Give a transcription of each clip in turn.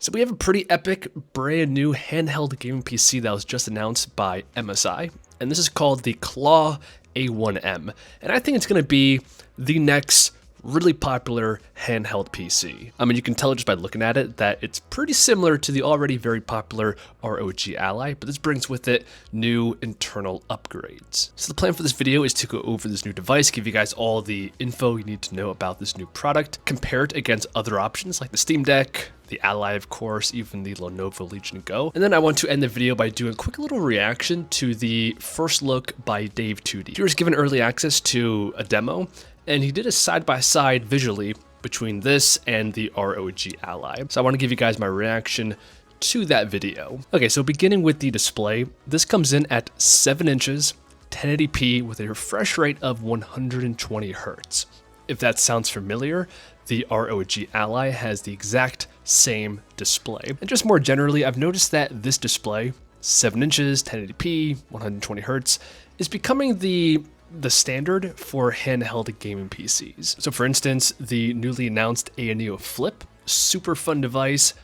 So we have a pretty epic brand new handheld gaming PC that was just announced by MSI, and this is called the Claw A1M, and I think it's going to be the next really popular handheld PC. I mean, you can tell just by looking at it that it's pretty similar to the already very popular ROG Ally, but this brings with it new internal upgrades. So the plan for this video is to go over this new device, give you guys all the info you need to know about this new product, compare it against other options like the Steam Deck, the Ally, of course, even the Lenovo Legion Go. And then I want to end the video by doing a quick little reaction to the first look by Dave2D. He was given early access to a demo, and he did a side-by-side visually between this and the ROG Ally. So I want to give you guys my reaction to that video. Okay, so beginning with the display, this comes in at 7 inches, 1080p with a refresh rate of 120 Hz. If that sounds familiar, the ROG Ally has the exact same display. And just more generally, I've noticed that this display, 7 inches, 1080p, 120 Hz, is becoming the standard for handheld gaming PCs. So for instance, the newly announced A1M Flip, super fun device,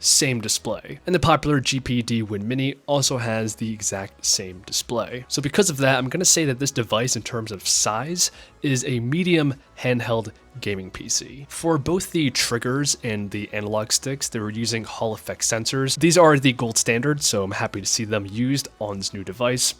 same display. And the popular GPD Win Mini also has the exact same display. So because of that, I'm going to say that this device in terms of size is a medium handheld gaming PC. For both the triggers and the analog sticks, they were using Hall effect sensors. These are the gold standard, so I'm happy to see them used on this new device.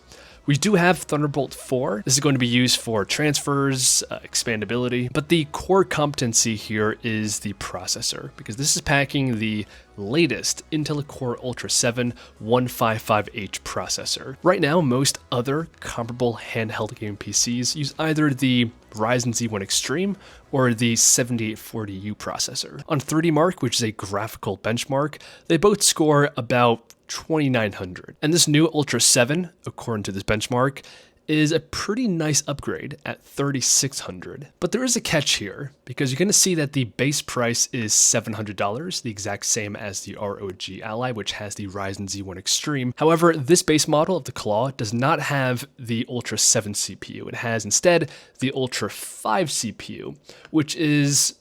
We do have Thunderbolt 4. This is going to be used for transfers, expandability, but the core competency here is the processor, because this is packing the latest Intel Core Ultra 7 155H processor. Right now, most other comparable handheld gaming PCs use either the Ryzen Z1 Extreme or the 7840U processor. On 3D Mark, which is a graphical benchmark, they both score about 2900. And this new Ultra 7, according to this benchmark, is a pretty nice upgrade at 3600. But there is a catch here, because you're going to see that the base price is $700, the exact same as the ROG Ally, which has the Ryzen Z1 Extreme. However, this base model of the Claw does not have the Ultra 7 CPU. It has instead the Ultra 5 CPU, which is,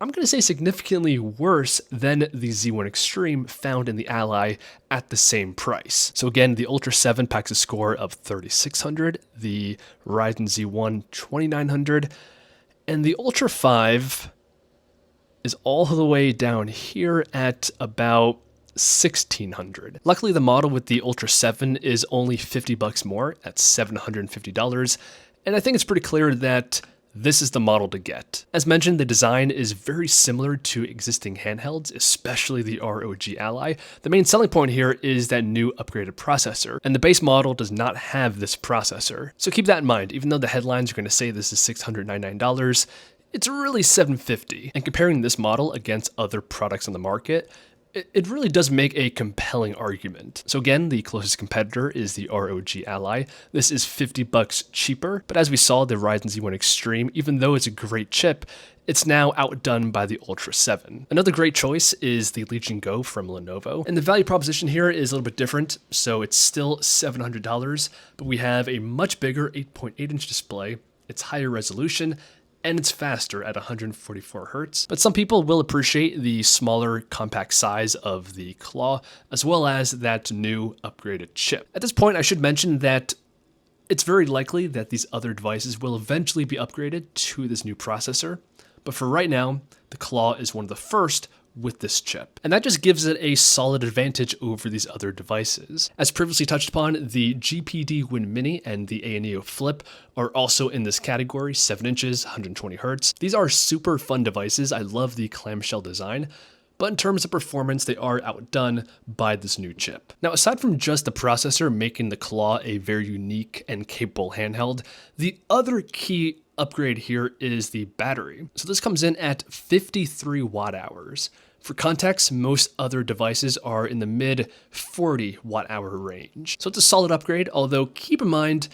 I'm going to say, significantly worse than the Z1 Extreme found in the Ally at the same price. So again, the Ultra 7 packs a score of 3600, the Ryzen Z1 2900, and the Ultra 5 is all the way down here at about 1600. Luckily, the model with the Ultra 7 is only $50 more at $750, and I think it's pretty clear that this is the model to get. As mentioned, the design is very similar to existing handhelds, especially the ROG Ally. The main selling point here is that new upgraded processor, and the base model does not have this processor. So keep that in mind. Even though the headlines are going to say this is $699, it's really $750. And comparing this model against other products on the market, it really does make a compelling argument. So again, the closest competitor is the ROG Ally. This is $50 cheaper, but as we saw, the Ryzen Z1 Extreme, even though it's a great chip, it's now outdone by the Ultra 7. Another great choice is the Legion Go from Lenovo, and the value proposition here is a little bit different, so it's still $700, but we have a much bigger 8.8-inch display, it's higher resolution, and it's faster at 144 Hz. But some people will appreciate the smaller, compact size of the Claw, as well as that new upgraded chip. At this point, I should mention that it's very likely that these other devices will eventually be upgraded to this new processor, but for right now, the Claw is one of the first with this chip. And that just gives it a solid advantage over these other devices. As previously touched upon, the GPD Win Mini and the A1M Flip are also in this category, 7 inches, 120 Hz. These are super fun devices. I love the clamshell design, but in terms of performance, they are outdone by this new chip. Now, aside from just the processor making the Claw a very unique and capable handheld, the other key upgrade here is the battery. So this comes in at 53 watt hours. For context, most other devices are in the mid 40 watt hour range. So it's a solid upgrade, although keep in mind,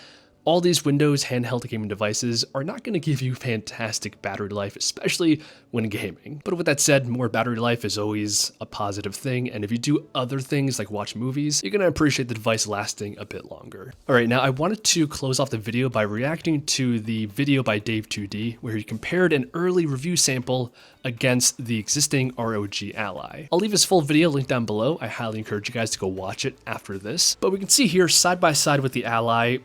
all these Windows handheld gaming devices are not going to give you fantastic battery life, especially when gaming. But with that said, more battery life is always a positive thing, and if you do other things like watch movies, you're going to appreciate the device lasting a bit longer. Alright, now I wanted to close off the video by reacting to the video by Dave2D, where he compared an early review sample against the existing ROG Ally. I'll leave his full video linked down below. I highly encourage you guys to go watch it after this. But we can see here, side by side with the Ally,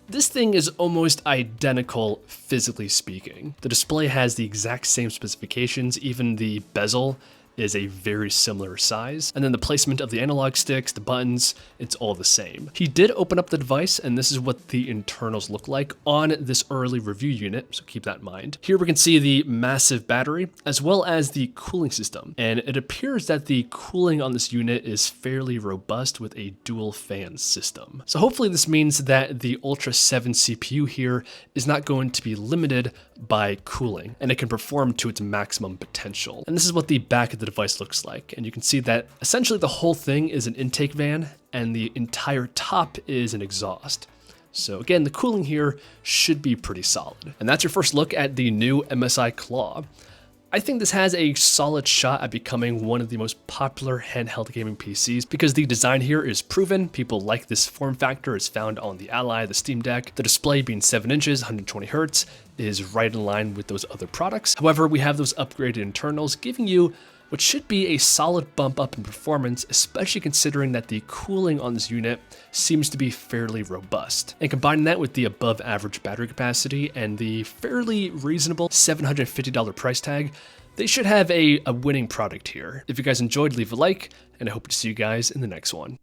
this thing is almost identical physically speaking. The display has the exact same specifications, even the bezel is a very similar size. And then the placement of the analog sticks, the buttons, it's all the same. He did open up the device, and this is what the internals look like on this early review unit, so keep that in mind. Here we can see the massive battery, as well as the cooling system. And it appears that the cooling on this unit is fairly robust with a dual fan system. So hopefully this means that the Ultra 7 CPU here is not going to be limited by cooling, and it can perform to its maximum potential. And this is what the back of the device looks like, and you can see that essentially the whole thing is an intake fan and the entire top is an exhaust. So again, the cooling here should be pretty solid. And that's your first look at the new MSI Claw. I think this has a solid shot at becoming one of the most popular handheld gaming PCs because the design here is proven. People like this form factor. It's found on the Ally, the Steam Deck. The display being 7 inches, 120 Hz is right in line with those other products. However, we have those upgraded internals giving you what should be a solid bump up in performance, especially considering that the cooling on this unit seems to be fairly robust. And combining that with the above average battery capacity and the fairly reasonable $750 price tag, they should have a winning product here. If you guys enjoyed, leave a like, and I hope to see you guys in the next one.